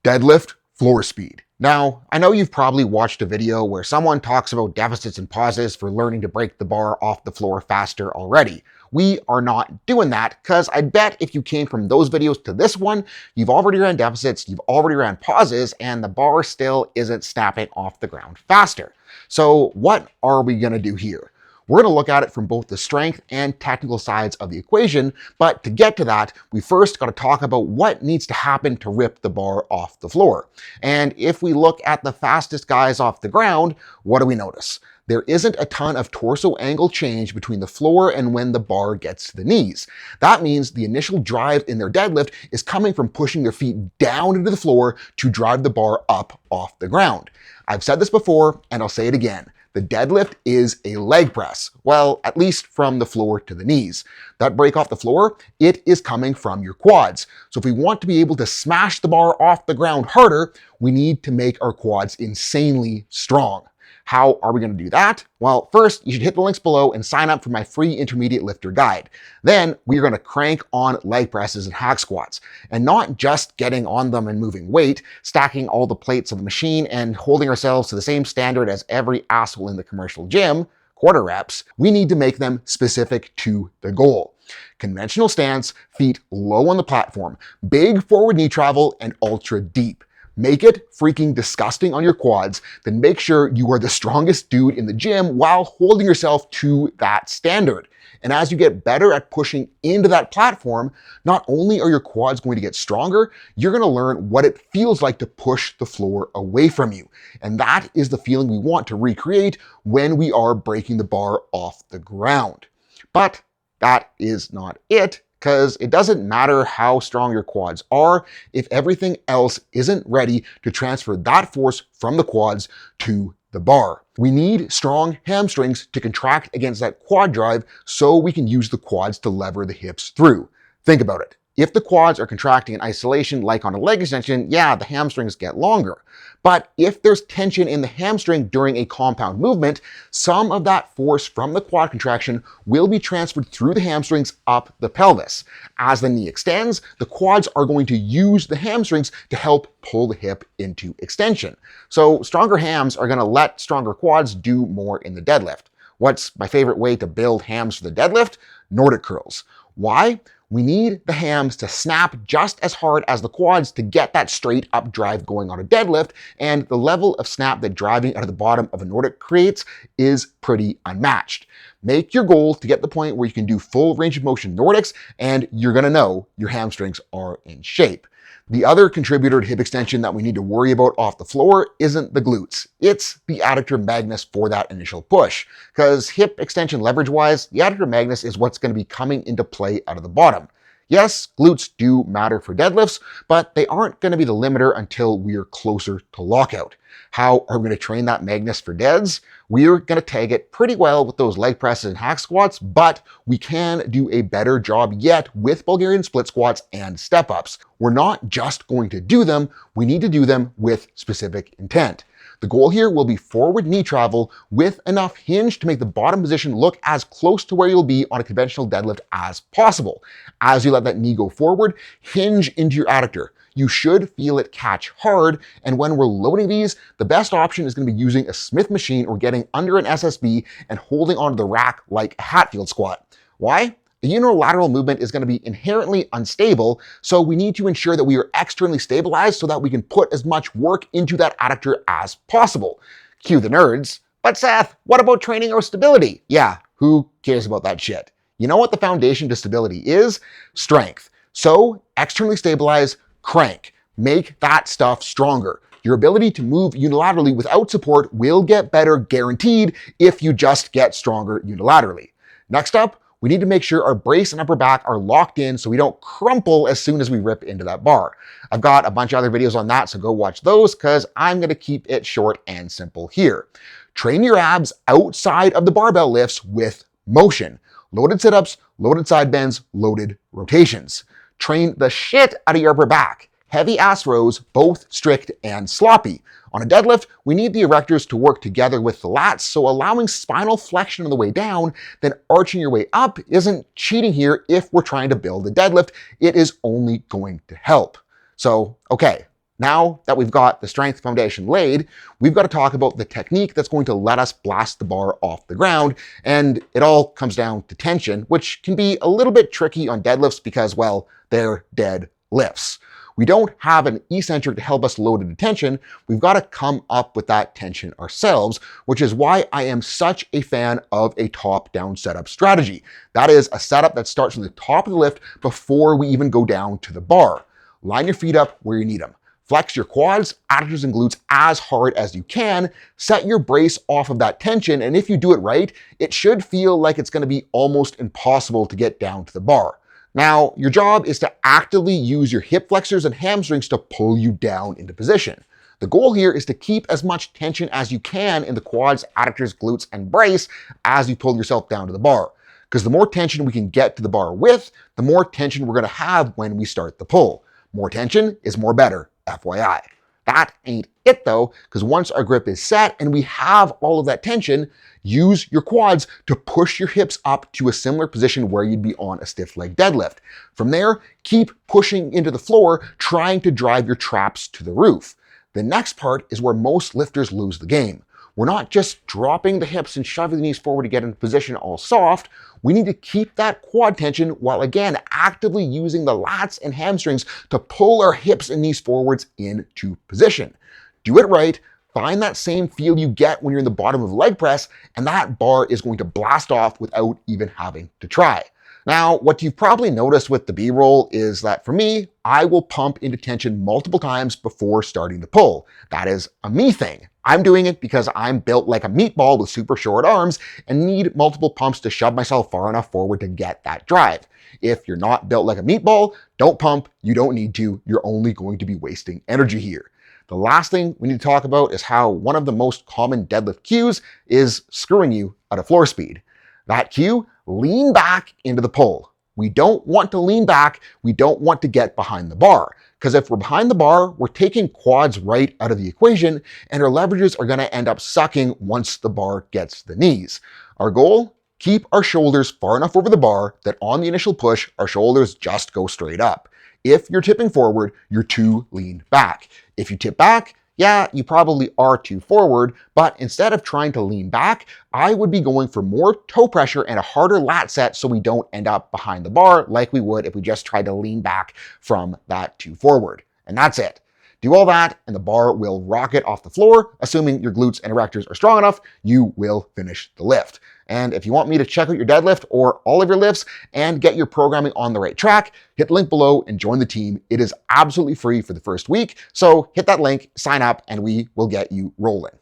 Deadlift floor speed. Now, I know you've probably watched a video where someone talks about deficits and pauses for learning to break the bar off the floor faster already. We are not doing that because I bet if you came from those videos to this one, you've already ran deficits, you've already ran pauses, and the bar still isn't snapping off the ground faster. So what are we going to do here? We're going to look at it from both the strength and technical sides of the equation, but to get to that, we first got to talk about what needs to happen to rip the bar off the floor. And if we look at the fastest guys off the ground, what do we notice? There isn't a ton of torso angle change between the floor and when the bar gets to the knees. That means the initial drive in their deadlift is coming from pushing their feet down into the floor to drive the bar up off the ground. I've said this before, and I'll say it again. The deadlift is a leg press. Well, at least from the floor to the knees. That break off the floor, it is coming from your quads. So if we want to be able to smash the bar off the ground harder, we need to make our quads insanely strong. How are we going to do that? Well, first, you should hit the links below and sign up for my free intermediate lifter guide. Then we're going to crank on leg presses and hack squats, and not just getting on them and moving weight, stacking all the plates on the machine and holding ourselves to the same standard as every asshole in the commercial gym, quarter reps. We need to make them specific to the goal. Conventional stance, feet low on the platform, big forward knee travel, and ultra deep. Make it freaking disgusting on your quads, then make sure you are the strongest dude in the gym while holding yourself to that standard. And as you get better at pushing into that platform, not only are your quads going to get stronger, you're going to learn what it feels like to push the floor away from you. And that is the feeling we want to recreate when we are breaking the bar off the ground. But that is not it. Because it doesn't matter how strong your quads are if everything else isn't ready to transfer that force from the quads to the bar. We need strong hamstrings to contract against that quad drive so we can use the quads to lever the hips through. Think about it. If the quads are contracting in isolation like on a leg extension, yeah, the hamstrings get longer. But if there's tension in the hamstring during a compound movement, some of that force from the quad contraction will be transferred through the hamstrings up the pelvis. As the knee extends, the quads are going to use the hamstrings to help pull the hip into extension. So stronger hams are going to let stronger quads do more in the deadlift. What's my favorite way to build hams for the deadlift? Nordic curls. Why? We need the hams to snap just as hard as the quads to get that straight up drive going on a deadlift, and the level of snap that driving out of the bottom of a Nordic creates is pretty unmatched. Make your goal to get the point where you can do full range of motion Nordics, and you're gonna know your hamstrings are in shape. The other contributor to hip extension that we need to worry about off the floor isn't the glutes. It's the adductor magnus for that initial push. Because hip extension leverage-wise, the adductor magnus is what's going to be coming into play out of the bottom. Yes, glutes do matter for deadlifts, but they aren't going to be the limiter until we're closer to lockout. How are we going to train that magnus for deads? We're going to tag it pretty well with those leg presses and hack squats, but we can do a better job yet with Bulgarian split squats and step-ups. We're not just going to do them, we need to do them with specific intent. The goal here will be forward knee travel with enough hinge to make the bottom position look as close to where you'll be on a conventional deadlift as possible. As you let that knee go forward, hinge into your adductor. You should feel it catch hard, and when we're loading these, the best option is going to be using a Smith machine or getting under an SSB and holding onto the rack like a Hatfield squat. Why? The unilateral movement is going to be inherently unstable, so we need to ensure that we are externally stabilized so that we can put as much work into that adductor as possible. Cue the nerds. But Seth, what about training our stability? Yeah, who cares about that shit? You know what the foundation to stability is? Strength. So externally stabilize, crank. Make that stuff stronger. Your ability to move unilaterally without support will get better guaranteed if you just get stronger unilaterally. Next up, we need to make sure our brace and upper back are locked in so we don't crumple as soon as we rip into that bar. I've got a bunch of other videos on that, so go watch those because I'm going to keep it short and simple here. Train your abs outside of the barbell lifts with motion. Loaded sit-ups, loaded side bends, loaded rotations. Train the shit out of your upper back. Heavy ass rows, both strict and sloppy. On a deadlift, we need the erectors to work together with the lats, so allowing spinal flexion on the way down, then arching your way up isn't cheating here if we're trying to build a deadlift. It is only going to help. So, okay, Now that we've got the strength foundation laid, we've got to talk about the technique that's going to let us blast the bar off the ground, and it all comes down to tension, which can be a little bit tricky on deadlifts because, well, they're dead lifts. We don't have an eccentric to help us load into tension. We've got to come up with that tension ourselves, which is why I am such a fan of a top-down setup strategy. That is a setup that starts from the top of the lift before we even go down to the bar. Line your feet up where you need them. Flex your quads, adductors, and glutes as hard as you can. Set your brace off of that tension, and if you do it right, it should feel like it's going to be almost impossible to get down to the bar. Now, your job is to actively use your hip flexors and hamstrings to pull you down into position. The goal here is to keep as much tension as you can in the quads, adductors, glutes, and brace as you pull yourself down to the bar. Because the more tension we can get to the bar with, the more tension we're going to have when we start the pull. More tension is more better, FYI. That ain't it though, because once our grip is set and we have all of that tension, use your quads to push your hips up to a similar position where you'd be on a stiff leg deadlift. From there, keep pushing into the floor, trying to drive your traps to the roof. The next part is where most lifters lose the game. We're not just dropping the hips and shoving the knees forward to get into position all soft. We need to keep that quad tension while again actively using the lats and hamstrings to pull our hips and knees forwards into position. Do it right, find that same feel you get when you're in the bottom of leg press, and that bar is going to blast off without even having to try. Now, what you've probably noticed with the B-roll is that for me, I will pump into tension multiple times before starting to pull. That is a me thing. I'm doing it because I'm built like a meatball with super short arms and need multiple pumps to shove myself far enough forward to get that drive. If you're not built like a meatball, don't pump. You don't need to. You're only going to be wasting energy here. The last thing we need to talk about is how one of the most common deadlift cues is screwing you out of floor speed. That cue, lean back into the pull. We don't want to lean back. We don't want to get behind the bar. Because if we're behind the bar, we're taking quads right out of the equation, and our leverages are going to end up sucking once the bar gets to the knees. Our goal? Keep our shoulders far enough over the bar that on the initial push, our shoulders just go straight up. If you're tipping forward, you're too lean back. If you tip back, yeah, you probably are too forward, but instead of trying to lean back, I would be going for more toe pressure and a harder lat set so we don't end up behind the bar like we would if we just tried to lean back from that too forward. And that's it. Do all that and the bar will rocket off the floor. Assuming your glutes and erectors are strong enough, you will finish the lift. And if you want me to check out your deadlift or all of your lifts and get your programming on the right track, hit the link below and join the team. It is absolutely free for the first week. So hit that link, sign up, and we will get you rolling.